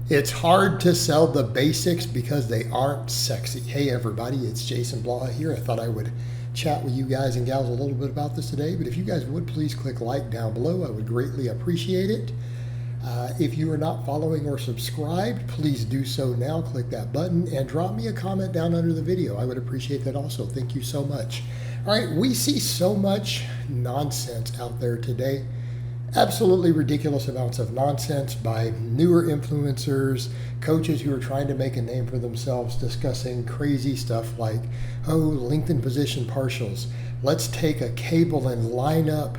It's hard to sell the basics because they aren't sexy. Hey everybody, it's Jason Blaha here. I thought I would chat with you guys and gals a little bit about this today, but if you guys would please click like down below, I would greatly appreciate it. If you are not following or subscribed, please do so now. Click that button and drop me a comment down under the video. I would appreciate that also. Thank you so much. All right, we see so much nonsense out there today. Absolutely ridiculous amounts of nonsense by newer influencers, coaches who are trying to make a name for themselves, discussing crazy stuff like, oh, lengthen position partials. Let's take a cable and line up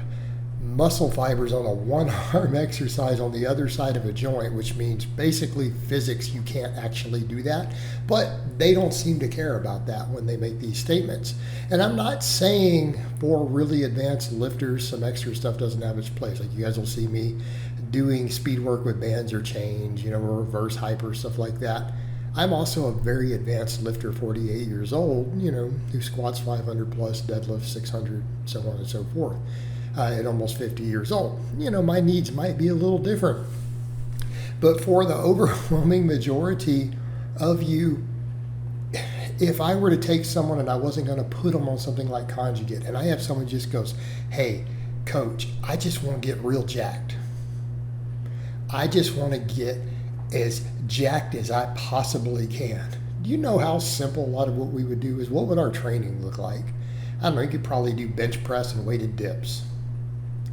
muscle fibers on a one-arm exercise on the other side of a joint, which means basically physics, you can't actually do that. But they don't seem to care about that when they make these statements. And I'm not saying for really advanced lifters, some extra stuff doesn't have its place. Like you guys will see me doing speed work with bands or chains, or reverse hyper, stuff like that. I'm also a very advanced lifter, 48 years old, who squats 500 plus, deadlifts 600, so on and so forth. At almost 50 years old. My needs might be a little different. But for the overwhelming majority of you, if I were to take someone and I wasn't going to put them on something like conjugate, and I have someone just goes, hey, coach, I just want to get real jacked. I just want to get as jacked as I possibly can. Do you know how simple a lot of what we would do is? What would our training look like? I don't know, you could probably do bench press and weighted dips.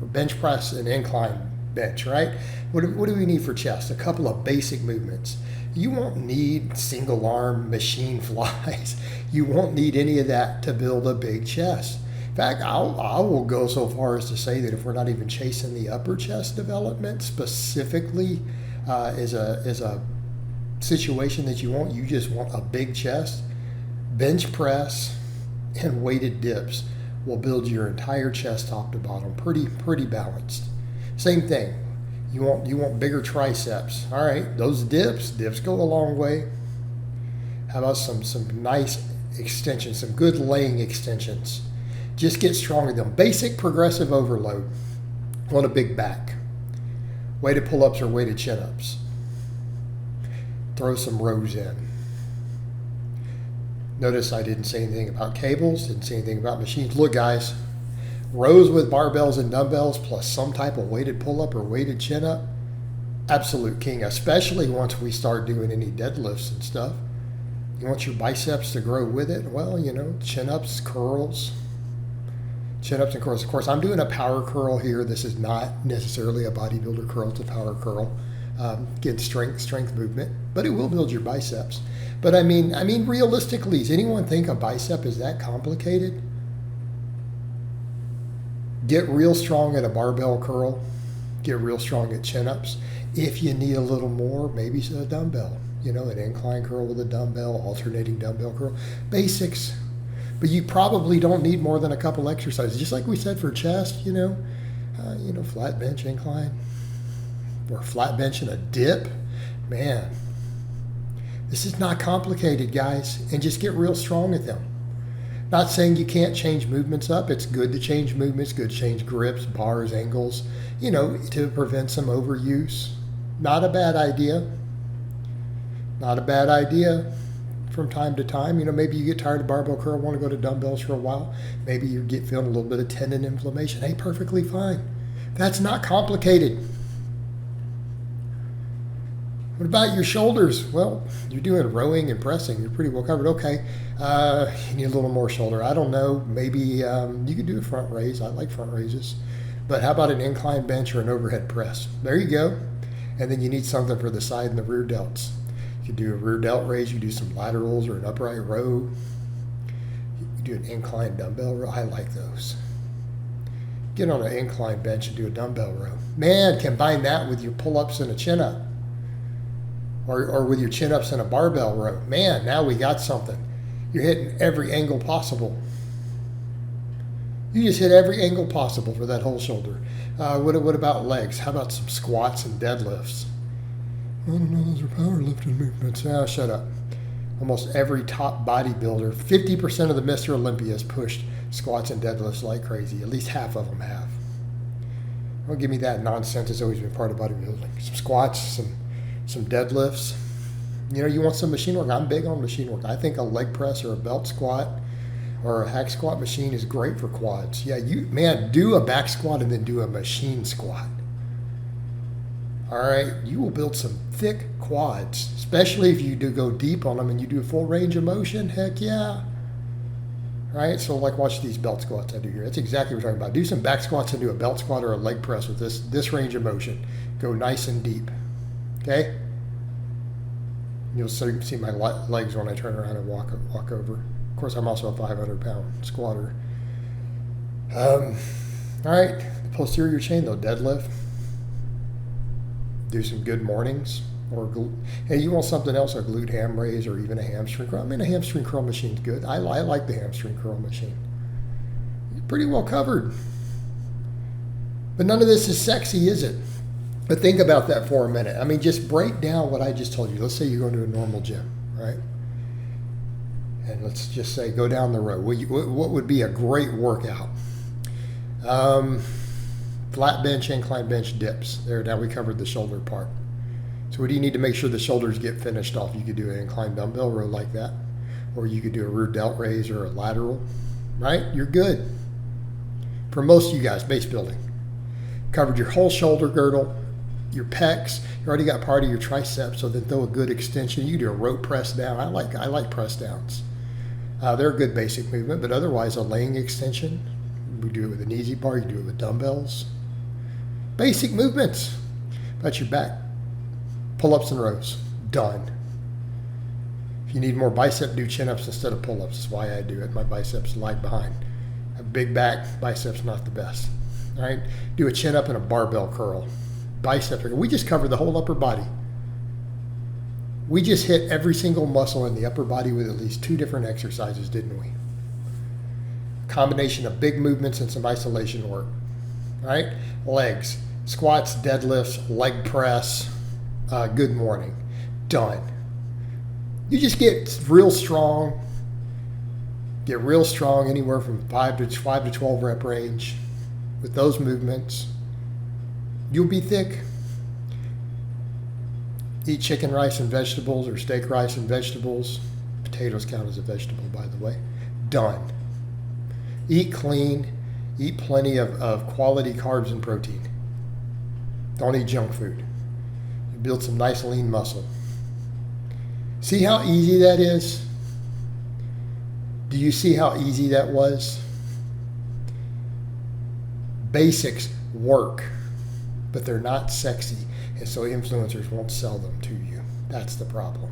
Bench press and incline bench, right? What do we need for chest? A couple of basic movements. You won't need single arm machine flies. You won't need any of that to build a big chest. In fact, I will go so far as to say that if we're not even chasing the upper chest development specifically as a situation that you just want a big chest, bench press and weighted dips will build your entire chest top to bottom pretty balanced. Same thing. You want bigger triceps. All right, those dips go a long way. How about some nice extensions, some good laying extensions? Just get strong with them. Basic progressive overload on a big back. Weighted pull-ups or weighted chin-ups. Throw some rows in. Notice I didn't say anything about cables, didn't say anything about machines. Look, guys, rows with barbells and dumbbells plus some type of weighted pull-up or weighted chin-up, absolute king, especially once we start doing any deadlifts and stuff. You want your biceps to grow with it? Well, chin-ups, curls, chin-ups and curls. Of course, I'm doing a power curl here. This is not necessarily a bodybuilder curl. It's a power curl. Get strength movement, but it will build your biceps. But I mean, realistically, does anyone think a bicep is that complicated? Get real strong at a barbell curl. Get real strong at chin-ups. If you need a little more, maybe a dumbbell. An incline curl with a dumbbell, alternating dumbbell curl. Basics. But you probably don't need more than a couple exercises. Just like we said for chest, flat bench, incline, or flat bench and a dip. Man, this is not complicated, guys, and just get real strong at them. Not saying you can't change movements up. It's good to change movements, good to change grips, bars, angles, to prevent some overuse. Not a bad idea. Not a bad idea from time to time. Maybe you get tired of barbell curl, want to go to dumbbells for a while. Maybe you get feeling a little bit of tendon inflammation. Hey, perfectly fine. That's not complicated. What about your shoulders? Well, you're doing rowing and pressing. You're pretty well covered. Okay, you need a little more shoulder. I don't know. Maybe you could do a front raise. I like front raises. But how about an incline bench or an overhead press? There you go. And then you need something for the side and the rear delts. You could do a rear delt raise. You do some laterals or an upright row. You do an incline dumbbell row. I like those. Get on an incline bench and do a dumbbell row. Man, combine that with your pull-ups and a chin-up. Or with your chin-ups and a barbell row. Man, now we got something. You're hitting every angle possible. You just hit every angle possible for that whole shoulder. What about legs? How about some squats and deadlifts? I don't know, those are powerlifting movements. Ah, shut up. Almost every top bodybuilder, 50% of the Mr. Olympias pushed squats and deadlifts like crazy. At least half of them have. Don't give me that nonsense. It's always been part of bodybuilding. Some squats, some some deadlifts. You want some machine work. I'm big on machine work. I think a leg press or a belt squat or a hack squat machine is great for quads. Yeah, do a back squat and then do a machine squat. All right, you will build some thick quads, especially if you do go deep on them and you do a full range of motion. Heck yeah. Right, so like watch these belt squats I do here. That's exactly what we're talking about. Do some back squats and do a belt squat or a leg press with this range of motion. Go nice and deep. Okay? You'll see my legs when I turn around and walk over. Of course, I'm also a 500-pound squatter. All right, the posterior chain, though, deadlift. Do some good mornings. Or hey, you want something else, a glute ham raise or even a hamstring curl. I mean, a hamstring curl machine's good. I like the hamstring curl machine. You're pretty well covered. But none of this is sexy, is it? But think about that for a minute. I mean, just break down what I just told you. Let's say you're going to a normal gym, right? And let's just say go down the road. What would be a great workout? Flat bench, incline bench, dips. There, now we covered the shoulder part. So what do you need to make sure the shoulders get finished off? You could do an incline dumbbell row like that, or you could do a rear delt raise or a lateral, right? You're good. For most of you guys, base building. Covered your whole shoulder girdle, your pecs. You already got part of your triceps, so then throw a good extension. You do a rope press down. I like press downs. They're a good basic movement, but otherwise a laying extension. We do it with an easy bar. You do it with dumbbells. Basic movements. That's your back. Pull-ups and rows. Done. If you need more bicep, do chin-ups instead of pull-ups. That's why I do it. My biceps lag behind. A big back, biceps not the best. All right? Do a chin-up and a barbell curl. Bicep. We just covered the whole upper body. We just hit every single muscle in the upper body with at least 2 different exercises, didn't we? Combination of big movements and some isolation work. All right? Legs. Squats, deadlifts, leg press. Good morning. Done. You just get real strong. Get real strong anywhere from 5 to 12 rep range. With those movements, you'll be thick. Eat chicken, rice, and vegetables, or steak, rice, and vegetables. Potatoes count as a vegetable, by the way. Done. Eat clean. Eat plenty of quality carbs and protein. Don't eat junk food. Build some nice lean muscle. See how easy that is? Do you see how easy that was? Basics work, but they're not sexy, and so influencers won't sell them to you. That's the problem.